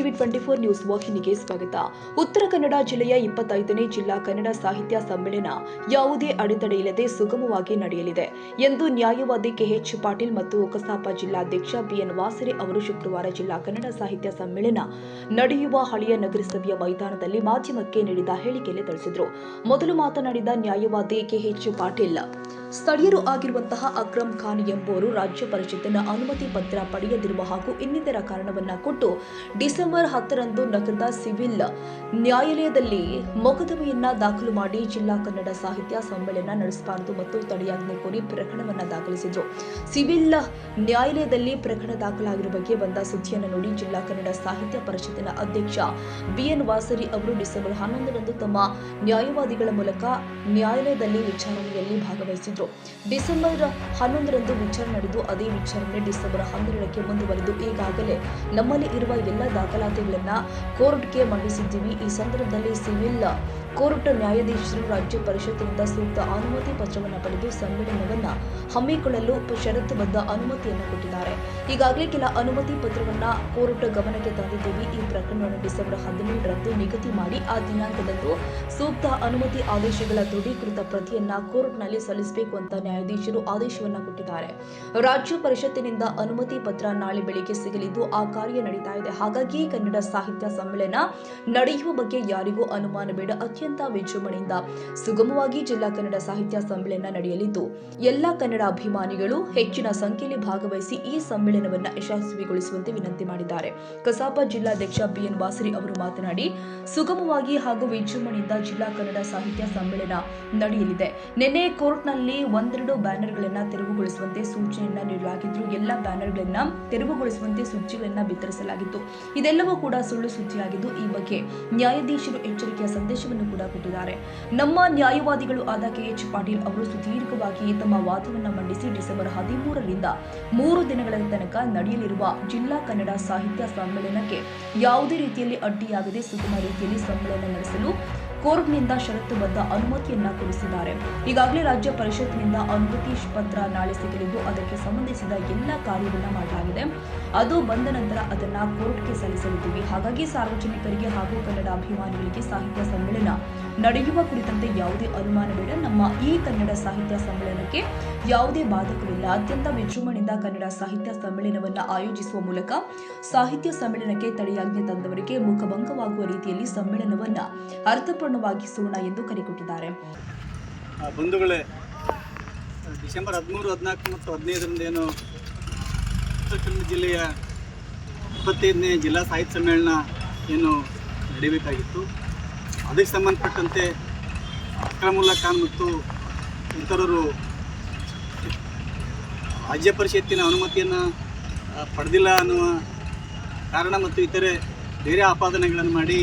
TV 24 news ವಾಹಿನಿಗೆ ಸ್ವಾಗತ. ಉತ್ತರ ಕನ್ನಡ ಜಿಲ್ಲೆಯ 25ನೇ ಜಿಲ್ಲಾ ಕನ್ನಡ ಸಾಹಿತ್ಯ ಸಮ್ಮೇಳನ ಯಾವುದೇ ಅಡೆತಡೆಯಿಲ್ಲದೆ ಸುಗಮವಾಗಿ ನಡೆಯಲಿದೆ ಎಂದು ನ್ಯಾಯವಾದಿ ಕೆಎಚ್ ಪಾಟೀಲ್ ಮತ್ತು ಕಸಾಪ ಜಿಲ್ಲಾಧ್ಯಕ್ಷ ಬಿಎನ್ ವಾಸರೆ ಅವರು ಶುಕ್ರವಾರ ಜಿಲ್ಲಾ ಕನ್ನಡ ಸಾಹಿತ್ಯ ಸಮ್ಮೇಳನ ನಡೆಯುವ ಹಳೆಯ ನಗರಸಭೆಯ ಮೈದಾನದಲ್ಲಿ ಮಾಧ್ಯಮಕ್ಕೆ ನೀಡಿದ ಹೇಳಿಕೆಯಲ್ಲಿ ತಿಳಿಸಿದರು. ಮೊದಲು ಮಾತನಾಡಿದ ನ್ಯಾಯವಾದಿ ಕೆಎಚ್ ಪಾಟೀಲ್, ಸ್ಥಳೀಯರು ಆಗಿರುವಂತಹ ಅಕ್ರಮ್ ಖಾನ್ ಎಂಬುವರು ರಾಜ್ಯ ಪರಿಷತ್ತಿನ ಅನುಮತಿ ಪತ್ರ ಪಡೆಯದಿರುವ ಹಾಗೂ ಇನ್ನಿತರ ಕಾರಣವನ್ನ ಕೊಟ್ಟು ಡಿಸೆಂಬರ್ 10ರಂದು ನಗರದ ಸಿವಿಲ್ ನ್ಯಾಯಾಲಯದಲ್ಲಿ ಮೊಕದ್ದಮೆಯನ್ನ ದಾಖಲು ಮಾಡಿ ಜಿಲ್ಲಾ ಕನ್ನಡ ಸಾಹಿತ್ಯ ಸಮ್ಮೇಳನ ನಡೆಸಬಾರದು ಮತ್ತು ತಡೆಯಾಜ್ಞೆ ಕೋರಿ ಪ್ರಕರಣವನ್ನ ದಾಖಲಿಸಿದ್ರು. ಸಿವಿಲ್ ನ್ಯಾಯಾಲಯದಲ್ಲಿ ಪ್ರಕರಣ ದಾಖಲಾಗಿರುವ ಬಗ್ಗೆ ಬಂದ ಸುದ್ದಿಯನ್ನು ನೋಡಿ ಜಿಲ್ಲಾ ಕನ್ನಡ ಸಾಹಿತ್ಯ ಪರಿಷತ್ತಿನ ಅಧ್ಯಕ್ಷ ಬಿಎನ್ ವಾಸರಿ ಅವರು ಡಿಸೆಂಬರ್ 11ರಂದು ತಮ್ಮ ನ್ಯಾಯವಾದಿಗಳ ಮೂಲಕ ನ್ಯಾಯಾಲಯದಲ್ಲಿ ವಿಚಾರಣೆಯಲ್ಲಿ ಭಾಗವಹಿಸಿದ್ರು. ಡಿಸೆಂಬರ್ 11ರಂದು ವಿಚಾರಣೆ ನಡೆದು ಅದೇ ವಿಚಾರಣೆ ಡಿಸೆಂಬರ್ 12ಕ್ಕೆ ಮುಂದುವರೆದು ಈಗಾಗಲೇ ನಮ್ಮಲ್ಲಿ ಇರುವ ಎಲ್ಲ ದಾಖಲಾತಿಗಳನ್ನ ಕೋರ್ಟ್ಗೆ ಮಂಡಿಸಿದ್ದೀವಿ. ಈ ಸಂದರ್ಭದಲ್ಲಿ ಸಿವಿಲ್ ಕೋರ್ಟ್ ನ್ಯಾಯಾಧೀಶರು ರಾಜ್ಯ ಪರಿಷತ್ತಿನಿಂದ ಸೂಕ್ತ ಅನುಮತಿ ಪತ್ರವನ್ನು ಪಡೆದು ಸಮ್ಮೇಳನವನ್ನ ಹಮ್ಮಿಕೊಳ್ಳಲು ಷರತ್ತುಬದ್ಧ ಅನುಮತಿಯನ್ನು ಕೊಟ್ಟಿದ್ದಾರೆ. ಈಗಾಗಲೇ ಕೆಲ ಅನುಮತಿ ಪತ್ರವನ್ನ ಕೋರ್ಟ್ ಗಮನಕ್ಕೆ ತಂದಿದ್ದೀವಿ. ಈ ಪ್ರಕರಣವನ್ನು ಡಿಸೆಂಬರ್ 17ರಂದು ನಿಗದಿ ಮಾಡಿ ಆ ದಿನಾಂಕದಂದು ಸೂಕ್ತ ಅನುಮತಿ ಆದೇಶಗಳ ದೃಢೀಕೃತ ಪ್ರತಿಯನ್ನ ಕೋರ್ಟ್ನಲ್ಲಿ ಸಲ್ಲಿಸಬೇಕು ಅಂತ ನ್ಯಾಯಾಧೀಶರು ಆದೇಶವನ್ನ ಕೊಟ್ಟಿದ್ದಾರೆ. ರಾಜ್ಯ ಪರಿಷತ್ತಿನಿಂದ ಅನುಮತಿ ಪತ್ರ ನಾಳೆ ಬೆಳಿಗ್ಗೆ ಸಿಗಲಿದ್ದು ಆ ಕಾರ್ಯ ನಡೀತಾ ಇದೆ. ಹಾಗಾಗಿ ಕನ್ನಡ ಸಾಹಿತ್ಯ ಸಮ್ಮೇಳನ ನಡೆಯುವ ಬಗ್ಗೆ ಯಾರಿಗೂ ಅನುಮಾನ ಬೇಡ. ಅತ್ಯಂತ ವಿಜೃಂಭಣೆಯಿಂದ ಸುಗಮವಾಗಿ ಜಿಲ್ಲಾ ಕನ್ನಡ ಸಾಹಿತ್ಯ ಸಮ್ಮೇಳನ ನಡೆಯಲಿದ್ದು ಎಲ್ಲ ಕನ್ನಡ ಅಭಿಮಾನಿಗಳು ಹೆಚ್ಚಿನ ಸಂಖ್ಯೆಯಲ್ಲಿ ಭಾಗವಹಿಸಿ ಈ ಸಮ್ಮೇಳನವನ್ನು ಯಶಸ್ವಿಗೊಳಿಸುವಂತೆ ವಿನಂತಿ ಮಾಡಿದ್ದಾರೆ. ಕಸಾಪ ಜಿಲ್ಲಾಧ್ಯಕ್ಷ ಬಿಎನ್ ವಾಸರಿ ಅವರು ಮಾತನಾಡಿ, ಸುಗಮವಾಗಿ ಹಾಗೂ ವಿಜೃಂಭಣೆಯಿಂದ ಜಿಲ್ಲಾ ಕನ್ನಡ ಸಾಹಿತ್ಯ ಸಮ್ಮೇಳನ ನಡೆಯಲಿದೆ. ನಿನ್ನೆ ಕೋರ್ಟ್ನಲ್ಲಿ ಒಂದೆರಡು ಬ್ಯಾನರ್ಗಳನ್ನು ತೆರವುಗೊಳಿಸುವಂತೆ ಸೂಚನೆಯನ್ನ ನೀಡಲಾಗಿದ್ದು ಎಲ್ಲ ಬ್ಯಾನರ್ಗಳನ್ನು ತೆರವುಗೊಳಿಸುವಂತೆ ಸುದ್ದಿಗಳನ್ನು ಬಿತ್ತರಿಸಲಾಗಿತ್ತು. ಇದೆಲ್ಲವೂ ಕೂಡ ಸುಳ್ಳು ಸುದ್ದಿಯಾಗಿದ್ದು ಈ ಬಗ್ಗೆ ನ್ಯಾಯಾಧೀಶರು ಎಚ್ಚರಿಕೆಯ ಸಂದೇಶವನ್ನು ಕೂಡ ಕೊಟ್ಟಿದ್ದಾರೆ. ನಮ್ಮ ನ್ಯಾಯವಾದಿಗಳು ಆದ ಕೆಎಚ್ ಪಾಟೀಲ್ ಅವರು ಸುದೀರ್ಘವಾಗಿ ತಮ್ಮ ವಾದವನ್ನು ಮಂಡಿಸಿ ಡಿಸೆಂಬರ್ 13ರಿಂದ 3 ದಿನಗಳ ತನಕ ನಡೆಯಲಿರುವ ಜಿಲ್ಲಾ ಕನ್ನಡ ಸಾಹಿತ್ಯ ಸಮ್ಮೇಳನಕ್ಕೆ ಯಾವುದೇ ರೀತಿಯಲ್ಲಿ ಅಡ್ಡಿಯಾಗದೆ ಸುಗಮ ರೀತಿಯಲ್ಲಿ ಸಮ್ಮೇಳನ ನಡೆಸಲು ಕೋರ್ಟ್ನಿಂದ ಷರತ್ತುಬದ್ಧ ಅನುಮತಿಯನ್ನ ಕೊಡಿಸಿದ್ದಾರೆ. ಈಗಾಗಲೇ ರಾಜ್ಯ ಪರಿಷತ್ನಿಂದ ಅನುಮತಿ ಪತ್ರ ನಾಳೆ ಸಿಗಲಿದ್ದು ಅದಕ್ಕೆ ಸಂಬಂಧಿಸಿದ ಎಲ್ಲ ಕಾರ್ಯವನ್ನ ಮಾಡಲಾಗಿದೆ. ಅದು ಬಂದ ನಂತರ ಅದನ್ನ ಕೋರ್ಟ್ಗೆ ಸಲ್ಲಿಸಲಿದ್ದೀವಿ. ಹಾಗಾಗಿ ಸಾರ್ವಜನಿಕರಿಗೆ ಹಾಗೂ ಕನ್ನಡ ಅಭಿಮಾನಿಗಳಿಗೆ ಸಾಹಿತ್ಯ ಸಮ್ಮೇಳನ ನಡೆಯುವ ಕುರಿತಂತೆ ಯಾವುದೇ ಅನುಮಾನ ಬೇಡ. ನಮ್ಮ ಈ ಕನ್ನಡ ಸಾಹಿತ್ಯ ಸಮ್ಮೇಳನಕ್ಕೆ ಯಾವುದೇ ಬಾಧಕವಿಲ್ಲ. ಅತ್ಯಂತ ವಿಜೃಂಭಣೆಯಿಂದ ಕನ್ನಡ ಸಾಹಿತ್ಯ ಸಮ್ಮೇಳನವನ್ನ ಆಯೋಜಿಸುವ ಮೂಲಕ ಸಾಹಿತ್ಯ ಸಮ್ಮೇಳನಕ್ಕೆ ತಡೆಯಾಜ್ಞೆ ತಂದವರಿಗೆ ಮುಖಭಂಗವಾಗುವ ರೀತಿಯಲ್ಲಿ ಸಮ್ಮೇಳನವನ್ನ ಅರ್ಥಪೂರ್ಣವಾಗಿಸೋಣ ಎಂದು ಕರೆಕೊಟ್ಟಿದ್ದಾರೆ. ಬಂಧುಗಳೇ, ಡಿಸೆಂಬರ್ 13, 14 ಮತ್ತು 15ರಂದು ಏನು ಉತ್ತರ ಕನ್ನಡ ಜಿಲ್ಲೆಯ 25ನೇ ಜಿಲ್ಲಾ ಸಾಹಿತ್ಯ ಸಮ್ಮೇಳನ ಏನು ನಡೆಯಬೇಕಾಗಿತ್ತು, ಅದಕ್ಕೆ ಸಂಬಂಧಪಟ್ಟಂತೆ ಅಕ್ರಮುಲ್ಲಾ ಖಾನ್ ಮತ್ತು ಇತರರು ರಾಜ್ಯ ಪರಿಷತ್ತಿನ ಅನುಮತಿಯನ್ನು ಪಡೆದಿಲ್ಲ ಅನ್ನುವ ಕಾರಣ ಮತ್ತು ಇತರೆ ಬೇರೆ ಆಪಾದನೆಗಳನ್ನು ಮಾಡಿ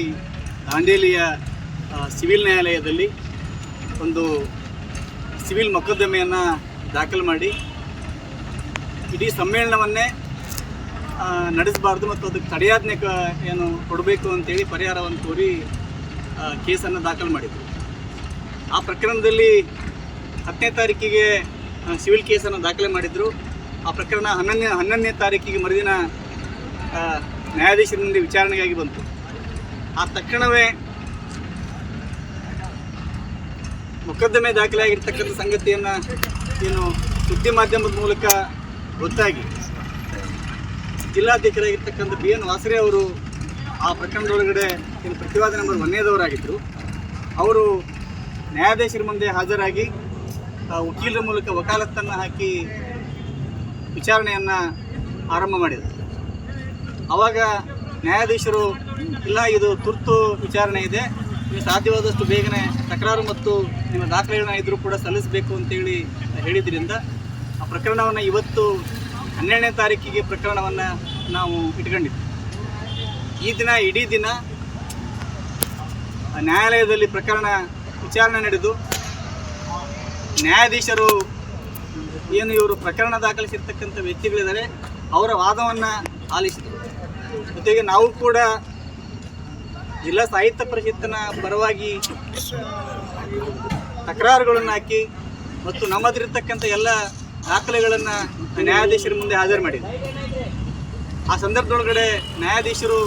ದಾಂಡೇಲಿಯ ಸಿವಿಲ್ ನ್ಯಾಯಾಲಯದಲ್ಲಿ ಒಂದು ಸಿವಿಲ್ ಮೊಕದ್ದಮೆಯನ್ನು ದಾಖಲು ಮಾಡಿ ಇಡೀ ಸಮ್ಮೇಳನವನ್ನೇ ನಡೆಸಬಾರ್ದು ಮತ್ತು ಅದಕ್ಕೆ ತಡೆಯಾಜ್ಞೆ ಏನು ಕೊಡಬೇಕು ಅಂತೇಳಿ ಪರಿಹಾರವನ್ನು ಕೋರಿ ಕೇಸನ್ನು ದಾಖಲು ಮಾಡಿದರು. ಆ ಪ್ರಕರಣದಲ್ಲಿ 10ನೇ ತಾರೀಕಿಗೆ ಸಿವಿಲ್ ಕೇಸನ್ನು ದಾಖಲೆ ಮಾಡಿದರು. ಆ ಪ್ರಕರಣ 11ನೇ ತಾರೀಕಿಗೆ ಮರುದಿನ ನ್ಯಾಯಾಧೀಶರಿಂದ ವಿಚಾರಣೆಗಾಗಿ ಬಂತು. ಆ ತಕ್ಷಣವೇ ಮೊಕದ್ದಮೆ ದಾಖಲಾಗಿರ್ತಕ್ಕಂಥ ಸಂಗತಿಯನ್ನು ಏನು ಸುದ್ದಿ ಮಾಧ್ಯಮದ ಮೂಲಕ ಗೊತ್ತಾಗಿ ಜಿಲ್ಲಾಧ್ಯಕ್ಷರಾಗಿರ್ತಕ್ಕಂಥ ಬಿಎನ್ ವಾಸರೆ ಅವರು ಆ ಪ್ರಕರಣದೊಳಗಡೆ ಏನು ಪ್ರತಿವಾದ ನಂಬರ್ 1ನೇದವರಾಗಿದ್ದರು. ಅವರು ನ್ಯಾಯಾಧೀಶರ ಮುಂದೆ ಹಾಜರಾಗಿ ವಕೀಲರ ಮೂಲಕ ವಕಾಲತ್ತನ್ನು ಹಾಕಿ ವಿಚಾರಣೆಯನ್ನು ಆರಂಭ ಮಾಡಿದರು. ಆವಾಗ ನ್ಯಾಯಾಧೀಶರು ಇಲ್ಲ, ಇದು ತುರ್ತು ವಿಚಾರಣೆ ಇದೆ, ನೀವು ಸಾಧ್ಯವಾದಷ್ಟು ಬೇಗನೆ ತಕರಾರು ಮತ್ತು ನಿಮ್ಮ ದಾಖಲೆಗಳನ್ನ ಇದ್ರೂ ಕೂಡ ಸಲ್ಲಿಸಬೇಕು ಅಂತೇಳಿ ಹೇಳಿದ್ರಿಂದ ಆ ಪ್ರಕರಣವನ್ನು ಇವತ್ತು 12ನೇ ತಾರೀಕಿಗೆ ಪ್ರಕರಣವನ್ನು ನಾವು ಇಟ್ಕೊಂಡಿದ್ವಿ. ಈ ದಿನ ಇಡೀ ದಿನ ನ್ಯಾಯಾಲಯದಲ್ಲಿ ಪ್ರಕರಣ ವಿಚಾರಣೆ ನಡೆದು ನ್ಯಾಯಾಧೀಶರು ಏನು ಇವರು ಪ್ರಕರಣ ದಾಖಲಿಸಿರ್ತಕ್ಕಂಥ ವ್ಯಕ್ತಿಗಳಿದ್ದಾರೆ ಅವರ ವಾದವನ್ನು ಆಲಿಸಿದರು. ಜೊತೆಗೆ ನಾವು ಕೂಡ ಜಿಲ್ಲಾ ಸಾಹಿತ್ಯ ಪರಿಷತ್ತಿನ ಪರವಾಗಿ ತಕರಾರುಗಳನ್ನು ಹಾಕಿ ಮತ್ತು ನಮ್ಮದಿರತಕ್ಕಂಥ ಎಲ್ಲ ದಾಖಲೆಗಳನ್ನು ನ್ಯಾಯಾಧೀಶರ ಮುಂದೆ ಹಾಜರು ಮಾಡಿದ್ವಿ. ಆ ಸಂದರ್ಭದೊಳಗಡೆ ನ್ಯಾಯಾಧೀಶರು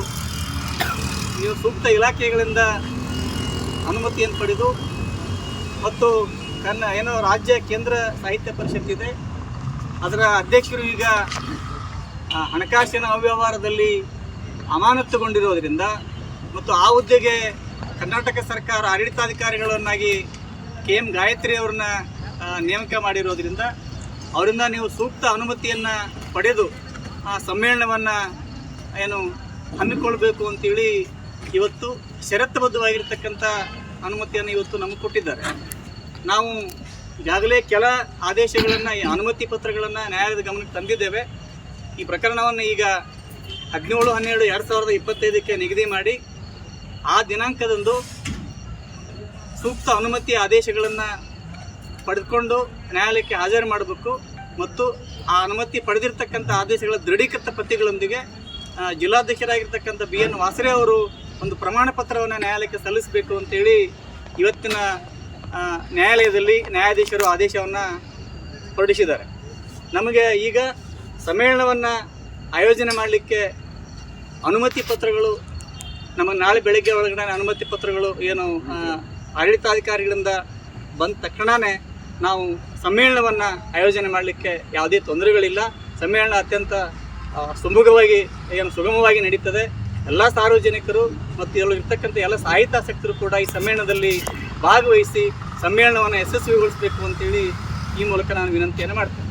ನೀವು ಸೂಕ್ತ ಇಲಾಖೆಗಳಿಂದ ಅನುಮತಿಯನ್ನು ಪಡೆದು ಮತ್ತು ಏನು ರಾಜ್ಯ ಕೇಂದ್ರ ಸಾಹಿತ್ಯ ಪರಿಷತ್ ಇದೆ ಅದರ ಅಧ್ಯಕ್ಷರು ಈಗ ಹಣಕಾಸಿನ ಅವ್ಯವಹಾರದಲ್ಲಿ ಅಮಾನತುಗೊಂಡಿರೋದರಿಂದ ಮತ್ತು ಆ ಹುದ್ದೆಗೆ ಕರ್ನಾಟಕ ಸರ್ಕಾರ ಆಡಳಿತಾಧಿಕಾರಿಗಳನ್ನಾಗಿ KM ಗಾಯತ್ರಿ ಅವ್ರನ್ನ ನೇಮಕ ಮಾಡಿರೋದ್ರಿಂದ ಅವರಿಂದ ನೀವು ಸೂಕ್ತ ಅನುಮತಿಯನ್ನು ಪಡೆದು ಆ ಸಮ್ಮೇಳನವನ್ನು ಏನು ಹಮ್ಮಿಕೊಳ್ಬೇಕು ಅಂತೇಳಿ ಇವತ್ತು ಷರತ್ತುಬದ್ಧವಾಗಿರ್ತಕ್ಕಂಥ ಅನುಮತಿಯನ್ನು ಇವತ್ತು ನಮಗೆ ಕೊಟ್ಟಿದ್ದಾರೆ. ನಾವು ಈಗಾಗಲೇ ಕೆಲ ಆದೇಶಗಳನ್ನು ಅನುಮತಿ ಪತ್ರಗಳನ್ನು ನ್ಯಾಯಾಲಯದ ಗಮನಕ್ಕೆ ತಂದಿದ್ದೇವೆ. ಈ ಪ್ರಕರಣವನ್ನು ಈಗ 17/12/2025 ನಿಗದಿ ಮಾಡಿ ಆ ದಿನಾಂಕದಂದು ಸೂಕ್ತ ಅನುಮತಿ ಆದೇಶಗಳನ್ನು ಪಡೆದುಕೊಂಡು ನ್ಯಾಯಾಲಯಕ್ಕೆ ಹಾಜರು ಮಾಡಬೇಕು ಮತ್ತು ಆ ಅನುಮತಿ ಪಡೆದಿರ್ತಕ್ಕಂಥ ಆದೇಶಗಳ ದೃಢೀಕೃತ ಪ್ರತಿಗಳೊಂದಿಗೆ ಜಿಲ್ಲಾಧ್ಯಕ್ಷರಾಗಿರ್ತಕ್ಕಂಥ BN ವಾಸರೆ ಅವರು ಒಂದು ಪ್ರಮಾಣ ಪತ್ರವನ್ನು ನ್ಯಾಯಾಲಯಕ್ಕೆ ಸಲ್ಲಿಸಬೇಕು ಅಂತೇಳಿ ಇವತ್ತಿನ ನ್ಯಾಯಾಲಯದಲ್ಲಿ ನ್ಯಾಯಾಧೀಶರು ಆದೇಶವನ್ನು ಹೊರಡಿಸಿದ್ದಾರೆ. ನಮಗೆ ಈಗ ಸಮ್ಮೇಳನವನ್ನು ಆಯೋಜನೆ ಮಾಡಲಿಕ್ಕೆ ಅನುಮತಿ ಪತ್ರಗಳು ನಮಗೆ ನಾಳೆ ಬೆಳಗ್ಗೆ ಒಳಗಡೆ ಅನುಮತಿ ಪತ್ರಗಳು ಏನು ಆಡಳಿತಾಧಿಕಾರಿಗಳಿಂದ ಬಂದ ತಕ್ಷಣವೇ ನಾವು ಸಮ್ಮೇಳನವನ್ನು ಆಯೋಜನೆ ಮಾಡಲಿಕ್ಕೆ ಯಾವುದೇ ತೊಂದರೆಗಳಿಲ್ಲ. ಸಮ್ಮೇಳನ ಅತ್ಯಂತ ಸುಗಮವಾಗಿ ನಡೀತದೆ. ಎಲ್ಲ ಸಾರ್ವಜನಿಕರು ಮತ್ತು ಇರ್ತಕ್ಕಂಥ ಎಲ್ಲ ಸಾಹಿತ್ಯಾಸಕ್ತರು ಕೂಡ ಈ ಸಮ್ಮೇಳನದಲ್ಲಿ ಭಾಗವಹಿಸಿ ಸಮ್ಮೇಳನವನ್ನು ಯಶಸ್ವಿಗೊಳಿಸಬೇಕು ಅಂತೇಳಿ ಈ ಮೂಲಕ ನಾನು ವಿನಂತಿಯನ್ನು ಮಾಡ್ತೇನೆ.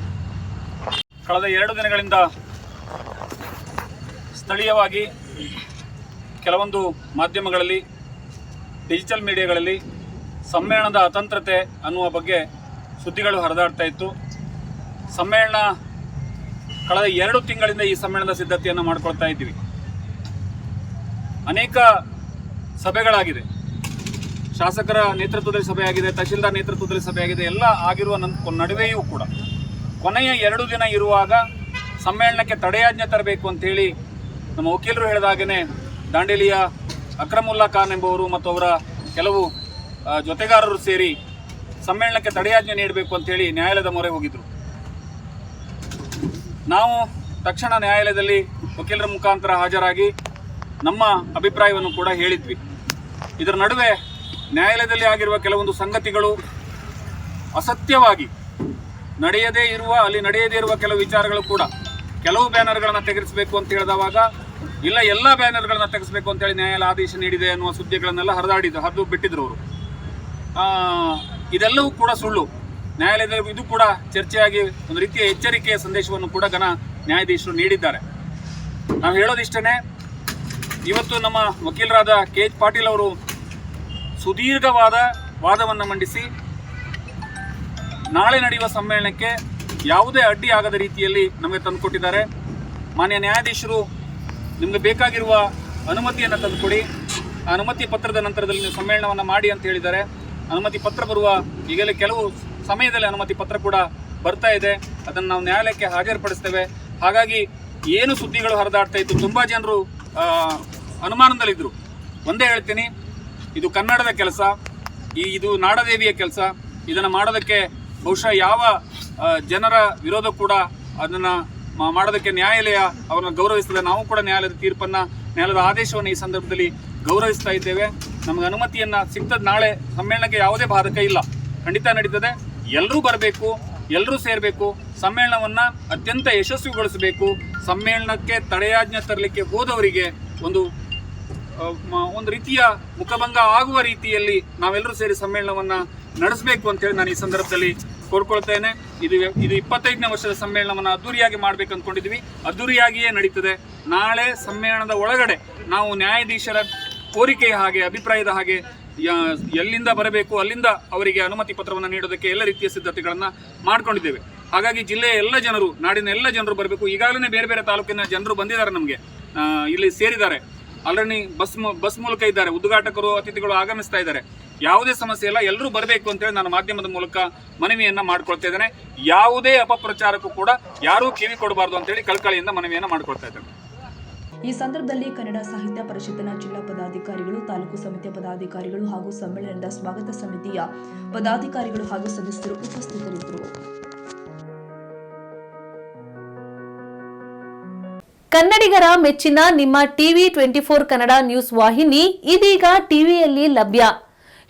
ಕಳೆದ 2 ದಿನಗಳಿಂದ ಸ್ಥಳೀಯವಾಗಿ ಕೆಲವೊಂದು ಮಾಧ್ಯಮಗಳಲ್ಲಿ, ಡಿಜಿಟಲ್ ಮೀಡಿಯಾಗಳಲ್ಲಿ ಸಮ್ಮೇಳನದ ಅತಂತ್ರತೆ ಅನ್ನುವ ಬಗ್ಗೆ ಸುದ್ದಿಗಳು ಹರಿದಾಡ್ತಾ ಇತ್ತು. ಸಮ್ಮೇಳನ ಕಳೆದ 2 ತಿಂಗಳಿಂದ ಈ ಸಮ್ಮೇಳನದ ಸಿದ್ಧತೆಯನ್ನು ಮಾಡ್ಕೊಳ್ತಾ ಇದ್ದೀವಿ. ಅನೇಕ ಸಭೆಗಳಾಗಿದೆ. ಶಾಸಕರ ನೇತೃತ್ವದಲ್ಲಿ ಸಭೆಯಾಗಿದೆ, ತಹಶೀಲ್ದಾರ್ ನೇತೃತ್ವದಲ್ಲಿ ಸಭೆಯಾಗಿದೆ. ಎಲ್ಲ ಆಗಿರುವ ನಡುವೆಯೂ ಕೂಡ ಕೊನೆಯ 2 ದಿನ ಇರುವಾಗ ಸಮ್ಮೇಳನಕ್ಕೆ ತಡೆಯಾಜ್ಞೆ ತರಬೇಕು ಅಂತೇಳಿ ನಮ್ಮ ವಕೀಲರು ಹೇಳಿದಾಗೇ ದಾಂಡೇಲಿಯ ಅಕ್ರಮುಲ್ಲಾ ಖಾನ್ ಎಂಬುವರು ಮತ್ತು ಅವರ ಕೆಲವು ಜೊತೆಗಾರರು ಸೇರಿ ಸಮ್ಮೇಳನಕ್ಕೆ ತಡೆಯಾಜ್ಞೆ ನೀಡಬೇಕು ಅಂತೇಳಿ ನ್ಯಾಯಾಲಯದ ಮೊರೆ ಹೋಗಿದ್ರು. ನಾವು ತಕ್ಷಣ ನ್ಯಾಯಾಲಯದಲ್ಲಿ ವಕೀಲರ ಮುಖಾಂತರ ಹಾಜರಾಗಿ ನಮ್ಮ ಅಭಿಪ್ರಾಯವನ್ನು ಕೂಡ ಹೇಳಿದ್ವಿ. ಇದರ ನಡುವೆ ನ್ಯಾಯಾಲಯದಲ್ಲಿ ಆಗಿರುವ ಕೆಲವೊಂದು ಸಂಗತಿಗಳು ಅಸತ್ಯವಾಗಿ ನಡೆಯದೇ ಇರುವ ಕೆಲವು ವಿಚಾರಗಳು ಕೂಡ, ಕೆಲವು ಬ್ಯಾನರ್ಗಳನ್ನು ತೆಗೆಸಬೇಕು ಅಂತ ಹೇಳಿದವಾಗ ಇಲ್ಲ ಎಲ್ಲ ಬ್ಯಾನರ್ಗಳನ್ನು ತೆಗೆಸಬೇಕು ಅಂತೇಳಿ ನ್ಯಾಯಾಲಯ ಆದೇಶ ನೀಡಿದೆ ಅನ್ನುವ ಸುದ್ದಿಗಳನ್ನೆಲ್ಲ ಹರಿದು ಬಿಟ್ಟಿದ್ರು ಅವರು. ಇದೆಲ್ಲವೂ ಕೂಡ ಸುಳ್ಳು. ನ್ಯಾಯಾಲಯದಲ್ಲಿ ಇದು ಕೂಡ ಚರ್ಚೆಯಾಗಿ ಒಂದು ರೀತಿಯ ಎಚ್ಚರಿಕೆಯ ಸಂದೇಶವನ್ನು ಕೂಡ ನ್ಯಾಯಾಧೀಶರು ನೀಡಿದ್ದಾರೆ. ನಾವು ಹೇಳೋದಿಷ್ಟೇ, ಇವತ್ತು ನಮ್ಮ ವಕೀಲರಾದ KH ಪಾಟೀಲ್ ಅವರು ಸುದೀರ್ಘವಾದ ವಾದವನ್ನು ಮಂಡಿಸಿ ನಾಳೆ ನಡೆಯುವ ಸಮ್ಮೇಳನಕ್ಕೆ ಯಾವುದೇ ಅಡ್ಡಿ ಆಗದ ರೀತಿಯಲ್ಲಿ ನಮಗೆ ತಂದುಕೊಟ್ಟಿದ್ದಾರೆ. ಮಾನ್ಯ ನ್ಯಾಯಾಧೀಶರು ನಿಮಗೆ ಬೇಕಾಗಿರುವ ಅನುಮತಿಯನ್ನು ತಂದುಕೊಡಿ, ಆ ಅನುಮತಿ ಪತ್ರದ ನಂತರದಲ್ಲಿ ನೀವು ಸಮ್ಮೇಳನವನ್ನು ಮಾಡಿ ಅಂತ ಹೇಳಿದ್ದಾರೆ. ಅನುಮತಿ ಪತ್ರ ಬರುವ ಈಗಲೇ ಕೆಲವು ಸಮಯದಲ್ಲಿ ಅನುಮತಿ ಪತ್ರ ಕೂಡ ಬರ್ತಾ ಇದೆ. ಅದನ್ನು ನಾವು ನ್ಯಾಯಾಲಯಕ್ಕೆ ಹಾಜರುಪಡಿಸ್ತೇವೆ. ಹಾಗಾಗಿ ಏನು ಸುದ್ದಿಗಳು ಹರಿದಾಡ್ತಾ ಇತ್ತು, ತುಂಬ ಜನರು ಅನುಮಾನದಲ್ಲಿದ್ದರು. ಒಂದೇ ಹೇಳ್ತೀನಿ, ಇದು ಕನ್ನಡದ ಕೆಲಸ, ಇದು ನಾಡದೇವಿಯ ಕೆಲಸ. ಇದನ್ನು ಮಾಡೋದಕ್ಕೆ ಬಹುಶಃ ಯಾವ ಜನರ ವಿರೋಧ ಕೂಡ ಅದನ್ನು ಮಾಡೋದಕ್ಕೆ ನ್ಯಾಯಾಲಯ ಅವರನ್ನು ಗೌರವಿಸ್ತದೆ. ನಾವು ಕೂಡ ನ್ಯಾಯಾಲಯದ ತೀರ್ಪನ್ನು, ನ್ಯಾಯಾಲಯದ ಆದೇಶವನ್ನು ಈ ಸಂದರ್ಭದಲ್ಲಿ ಗೌರವಿಸ್ತಾ ಇದ್ದೇವೆ. ನಮಗೆ ಅನುಮತಿಯನ್ನು ಸಿಗ್ತದೆ. ನಾಳೆ ಸಮ್ಮೇಳನಕ್ಕೆ ಯಾವುದೇ ಬಾಧಕ ಇಲ್ಲ, ಖಂಡಿತ ನಡೀತದೆ. ಎಲ್ಲರೂ ಬರಬೇಕು, ಎಲ್ಲರೂ ಸೇರಬೇಕು, ಸಮ್ಮೇಳನವನ್ನು ಅತ್ಯಂತ ಯಶಸ್ವಿಗೊಳಿಸಬೇಕು. ಸಮ್ಮೇಳನಕ್ಕೆ ತಡೆಯಾಜ್ಞೆ ತರಲಿಕ್ಕೆ ಹೋದವರಿಗೆ ಒಂದು ರೀತಿಯ ಮುಖಭಂಗ ಆಗುವ ರೀತಿಯಲ್ಲಿ ನಾವೆಲ್ಲರೂ ಸೇರಿ ಸಮ್ಮೇಳನವನ್ನು ನಡೆಸಬೇಕು ಅಂತೇಳಿ ನಾನು ಈ ಸಂದರ್ಭದಲ್ಲಿ ಕೋರ್ಕೊಳ್ತೇನೆ. ಇದು 25ನೇ ವರ್ಷದ ಸಮ್ಮೇಳನವನ್ನು ಅದ್ದೂರಿಯಾಗಿ ಮಾಡಬೇಕು ಅಂದ್ಕೊಂಡಿದ್ವಿ. ಅದ್ದೂರಿಯಾಗಿಯೇ ನಡೀತದೆ. ನಾಳೆ ಸಮ್ಮೇಳನದ ಒಳಗಡೆ ನಾವು ನ್ಯಾಯಾಧೀಶರ ಕೋರಿಕೆಯ ಹಾಗೆ, ಅಭಿಪ್ರಾಯದ ಹಾಗೆ ಎಲ್ಲಿಂದ ಬರಬೇಕು ಅಲ್ಲಿಂದ ಅವರಿಗೆ ಅನುಮತಿ ಪತ್ರವನ್ನು ನೀಡೋದಕ್ಕೆ ಎಲ್ಲ ರೀತಿಯ ಸಿದ್ಧತೆಗಳನ್ನು ಮಾಡ್ಕೊಂಡಿದ್ದೇವೆ. ಹಾಗಾಗಿ ಜಿಲ್ಲೆಯ ಎಲ್ಲ ಜನರು, ನಾಡಿನ ಎಲ್ಲ ಜನರು ಬರಬೇಕು. ಈಗಾಗಲೇ ಬೇರೆ ಬೇರೆ ತಾಲೂಕಿನ ಜನರು ಬಂದಿದ್ದಾರೆ, ನಮಗೆ ಇಲ್ಲಿ ಸೇರಿದ್ದಾರೆ. ಆಲ್ರೆಡಿ ಬಸ್ ಮೂಲಕ ಇದ್ದಾರೆ, ಉದ್ಘಾಟಕರು, ಅತಿಥಿಗಳು ಆಗಮಿಸ್ತಾ ಇದ್ದಾರೆ. ಯಾವುದೇ ಸಮಸ್ಯೆ ಇಲ್ಲ, ಎಲ್ಲರೂ ಬರಬೇಕು ಅಂತೇಳಿ ನಾನು ಮಾಧ್ಯಮದ ಮೂಲಕ ಮನವಿಯನ್ನು ಮಾಡ್ಕೊಳ್ತಾ ಇದ್ದೇನೆ. ಯಾವುದೇ ಅಪಪ್ರಚಾರಕ್ಕೂ ಕೂಡ ಯಾರೂ ಕಿವಿ ಕೊಡಬಾರ್ದು ಅಂತೇಳಿ ಕಳಕಳಿಯಿಂದ ಮನವಿಯನ್ನು ಮಾಡ್ಕೊಳ್ತಾ ಇದ್ದೇನೆ. ಈ ಸಂದರ್ಭದಲ್ಲಿ ಕನ್ನಡ ಸಾಹಿತ್ಯ ಪರಿಷತ್ತಿನ ಜಿಲ್ಲಾ ಪದಾಧಿಕಾರಿಗಳು, ತಾಲೂಕು ಸಮಿತಿಯ ಪದಾಧಿಕಾರಿಗಳು ಹಾಗೂ ಸಮ್ಮೇಳನದ ಸ್ವಾಗತ ಸಮಿತಿಯ ಪದಾಧಿಕಾರಿಗಳು ಹಾಗೂ ಸದಸ್ಯರು ಉಪಸ್ಥಿತರಿದ್ದರು. ಕನ್ನಡಿಗರ ಮೆಚ್ಚಿನ ನಿಮ್ಮ ಟಿವಿ 24 ಕನ್ನಡ ನ್ಯೂಸ್ ವಾಹಿನಿ ಇದೀಗ ಟಿವಿಯಲ್ಲಿ ಲಭ್ಯ.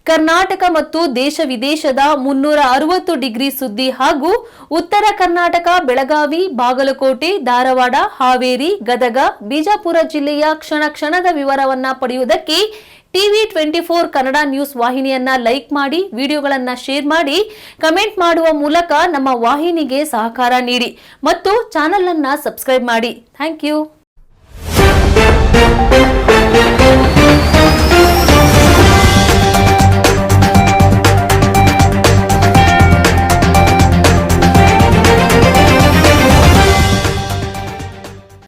ಕರ್ನಾಟಕ ಮತ್ತು ದೇಶ ವಿದೇಶದ 360 ಡಿಗ್ರಿ ಸುದ್ದಿ ಹಾಗೂ ಉತ್ತರ ಕರ್ನಾಟಕ, ಬೆಳಗಾವಿ, ಬಾಗಲಕೋಟೆ, ಧಾರವಾಡ, ಹಾವೇರಿ, ಗದಗ, ಬಿಜಾಪುರ ಜಿಲ್ಲೆಯ ಕ್ಷಣ ಕ್ಷಣದ ವಿವರವನ್ನ ಪಡೆಯುವುದಕ್ಕೆ ಟಿವಿ 24 ಕನ್ನಡ ನ್ಯೂಸ್ ವಾಹಿನಿಯನ್ನ ಲೈಕ್ ಮಾಡಿ, ವಿಡಿಯೋಗಳನ್ನ ಶೇರ್ ಮಾಡಿ, ಕಮೆಂಟ್ ಮಾಡುವ ಮೂಲಕ ನಮ್ಮ ವಾಹಿನಿಗೆ ಸಹಕಾರ ನೀಡಿ ಮತ್ತು ಚಾನೆಲ್ ಅನ್ನ ಸಬ್ಸ್ಕ್ರೈಬ್ ಮಾಡಿ. Thank you.